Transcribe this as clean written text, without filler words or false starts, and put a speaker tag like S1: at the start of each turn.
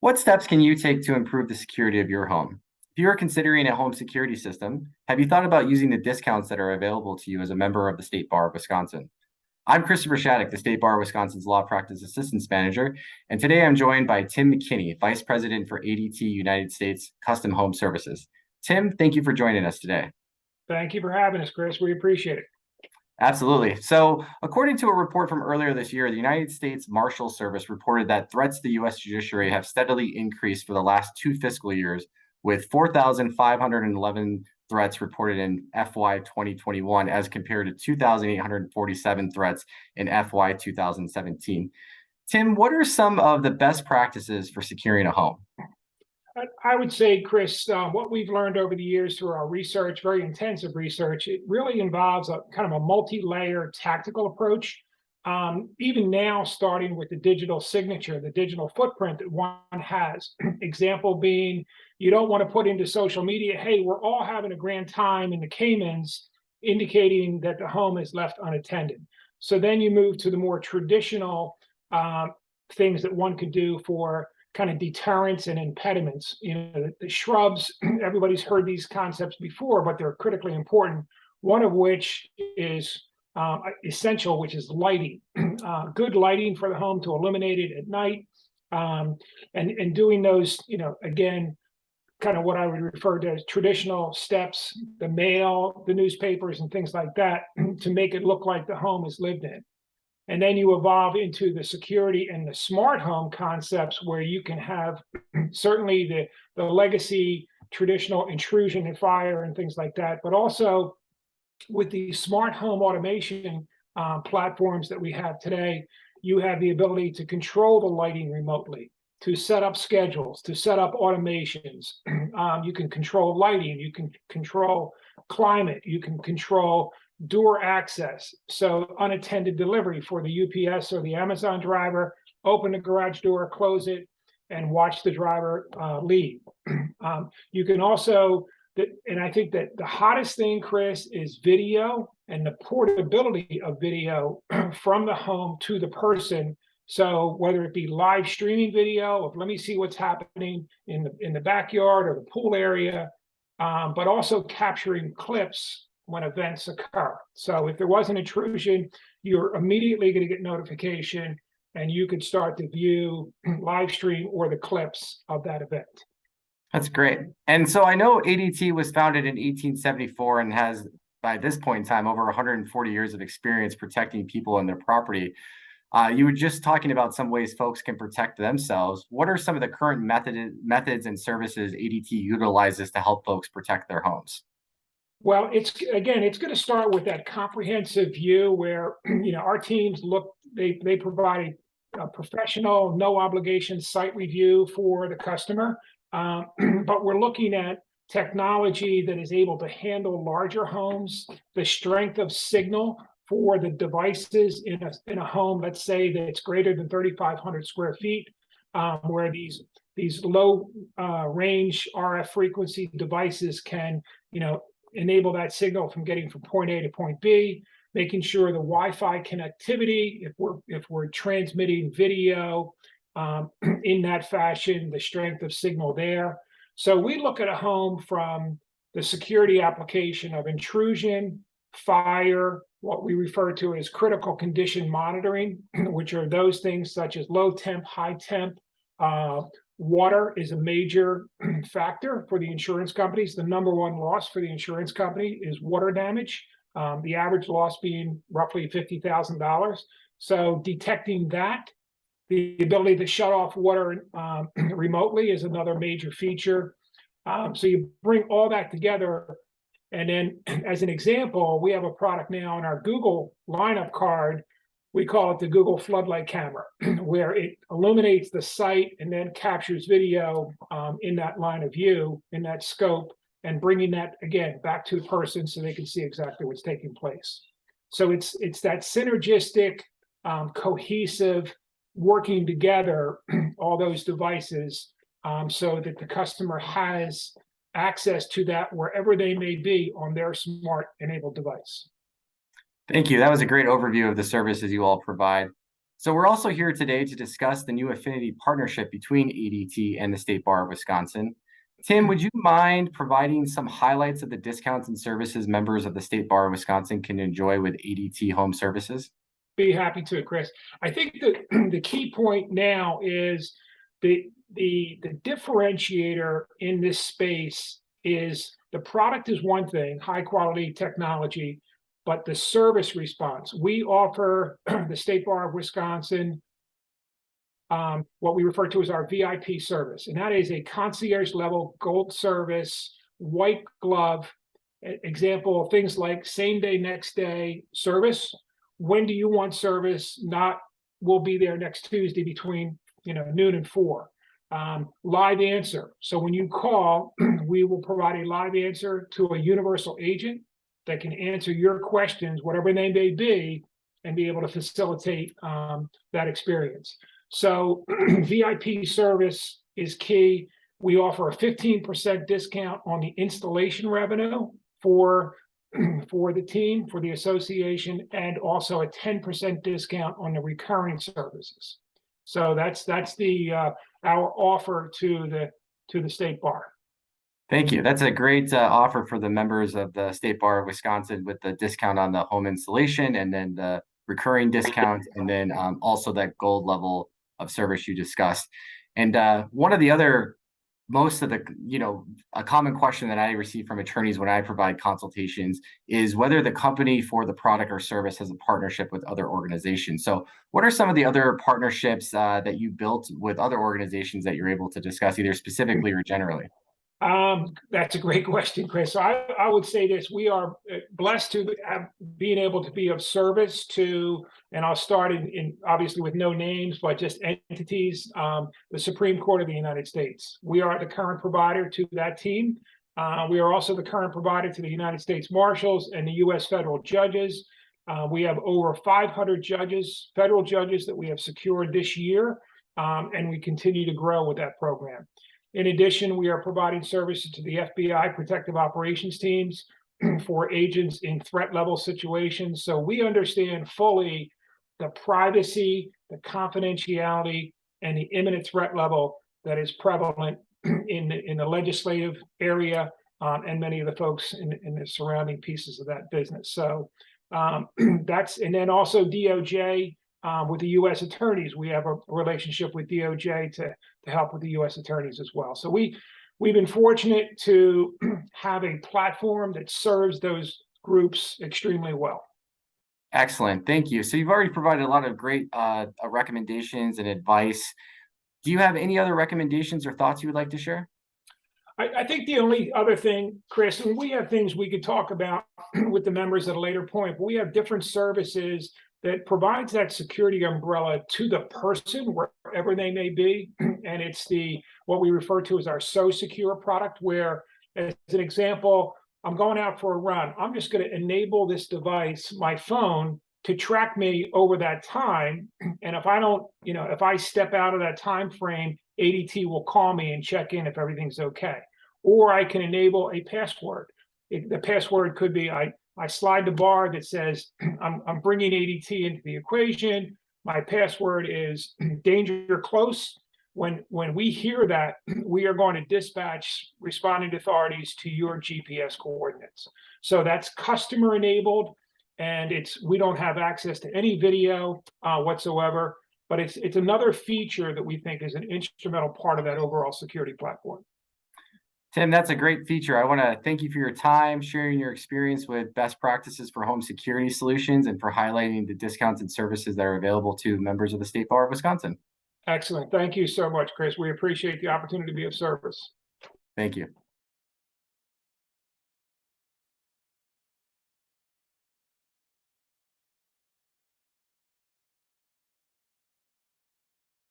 S1: What steps can you take to improve the security of your home? If you are considering a home security system, have you thought about using the discounts that are available to you as a member of the State Bar of Wisconsin? I'm Christopher Shattuck, the State Bar of Wisconsin's Law Practice Assistance Manager, and today I'm joined by Tim McKinney, Vice President for ADT United States Custom Home Services. Tim, thank you for joining us today.
S2: Thank you for having us, Chris. We appreciate it.
S1: Absolutely. So, according to a report from earlier this year, the United States Marshal Service reported that threats to the U.S. judiciary have steadily increased for the last two fiscal years, with 4,511 threats reported in FY 2021 as compared to 2,847 threats in FY 2017. Tim, what are some of the best practices for securing a home?
S2: I would say, Chris, what we've learned over the years through our research, very intensive research, it really involves a kind of a multi-layer tactical approach. Even now, starting with the digital signature, the digital footprint that one has. Example being, you don't want to put into social media, hey, we're all having a grand time in the Caymans, indicating that the home is left unattended. So then you move to the more traditional things that one could do for kind of deterrents and impediments. You know, the shrubs, everybody's heard these concepts before, but they're critically important. One of which is essential, which is lighting. Good lighting for the home to illuminate it at night. And doing those, you know, again, kind of what I would refer to as traditional steps, the mail, the newspapers, and things like that, to make it look like the home is lived in. And then you evolve into the security and the smart home concepts where you can have certainly the legacy traditional intrusion and fire and things like that, but also with the smart home automation platforms that we have today, you have the ability to control the lighting remotely, to set up schedules, to set up automations. You can control lighting, you can control climate, you can control door access. So unattended delivery for the UPS or the Amazon driver, open the garage door, close it, and watch the driver leave. You can also, and I think that the hottest thing, Chris, is video and the portability of video from the home to the person. So whether it be live streaming video of let me see what's happening in the backyard or the pool area, but also capturing clips when events occur. So if there was an intrusion, you're immediately going to get notification and you could start to view live stream or the clips of that event.
S1: That's great. And so I know ADT was founded in 1874 and has, by this point in time, over 140 years of experience protecting people and their property. You were just talking about some ways folks can protect themselves. What are some of the current methods and services ADT utilizes to help folks protect their homes?
S2: Well, it's going to start with that comprehensive view where our teams they provide a professional, no obligation site review for the customer, but we're looking at technology that is able to handle larger homes, the strength of signal for the devices in a home. Let's say that it's greater than 3,500 square feet, where these low range RF frequency devices can enable that signal from getting from point A to point B, making sure the Wi-Fi connectivity, if we're transmitting video in that fashion, the strength of signal there. So we look at a home from the security application of intrusion, fire, what we refer to as critical condition monitoring, which are those things such as low temp, high temp. Water is a major factor for the insurance companies. The number one loss for the insurance company is water damage, the average loss being roughly $50,000. So detecting that, the ability to shut off water remotely is another major feature. So you bring all that together. And then as an example, we have a product now in our Google lineup card. We call it the Google Floodlight Camera, where it illuminates the site and then captures video in that line of view, in that scope, and bringing that, again, back to the person so they can see exactly what's taking place. So it's that synergistic, cohesive, working together, all those devices, so that the customer has access to that wherever they may be on their smart enabled device.
S1: Thank you. That was a great overview of the services you all provide. So we're also here today to discuss the new affinity partnership between ADT and the State Bar of Wisconsin. Tim, would you mind providing some highlights of the discounts and services members of the State Bar of Wisconsin can enjoy with ADT Home Services?
S2: Be happy to, Chris. I think that the key point now is the differentiator in this space is the product is one thing, high quality technology, but the service response. We offer the State Bar of Wisconsin what we refer to as our VIP service, and that is a concierge level gold service, white glove. Example, things like same day, next day service. When do you want service? Not, we'll be there next Tuesday between noon and 4. Live answer. So when you call, we will provide a live answer to a universal agent that can answer your questions, whatever they may be, and be able to facilitate that experience. So VIP service is key. We offer a 15% discount on the installation revenue for the team, for the association, and also a 10% discount on the recurring services. So that's the our offer to the State Bar.
S1: Thank you. That's a great offer for the members of the State Bar of Wisconsin, with the discount on the home installation, and then the recurring discount, and then also that gold level of service you discussed. And one of the other, most of the, a common question that I receive from attorneys when I provide consultations is whether the company for the product or service has a partnership with other organizations. So what are some of the other partnerships that you built with other organizations that you're able to discuss, either specifically or generally?
S2: That's a great question, Chris. So I would say this: we are blessed to have being able to be of service to, and I'll start in obviously with no names, but just entities. The Supreme Court of the United States. We are the current provider to that team. We are also the current provider to the United States Marshals and the U.S. federal judges. We have over 500 judges, federal judges, that we have secured this year, and we continue to grow with that program. In addition, we are providing services to the FBI protective operations teams for agents in threat level situations. So we understand fully the privacy, the confidentiality, and the imminent threat level that is prevalent in the legislative area, and many of the folks in the surrounding pieces of that business. So that's, and then also DOJ. With the U.S. attorneys, we have a relationship with DOJ to help with the U.S. attorneys as well. So we've been fortunate to have a platform that serves those groups extremely well.
S1: Excellent, thank you. So you've already provided a lot of great recommendations and advice. Do you have any other recommendations or thoughts you would like to share?
S2: I think the only other thing, Chris, and we have things we could talk about with the members at a later point, but we have different services that provides that security umbrella to the person wherever they may be. And it's what we refer to as our So Secure product, where, as an example, I'm going out for a run. I'm just going to enable this device, my phone, to track me over that time. And if I don't, if I step out of that time frame, ADT will call me and check in if everything's okay. Or I can enable a password. The password could be, I slide the bar that says, I'm bringing ADT into the equation. My password is danger close. When we hear that, we are going to dispatch responding authorities to your GPS coordinates. So that's customer enabled, and we don't have access to any video whatsoever, but it's another feature that we think is an instrumental part of that overall security platform.
S1: Tim, that's a great feature. I want to thank you for your time, sharing your experience with best practices for home security solutions, and for highlighting the discounts and services that are available to members of the State Bar of Wisconsin.
S2: Excellent. Thank you so much, Chris. We appreciate the opportunity to be of service.
S1: Thank you.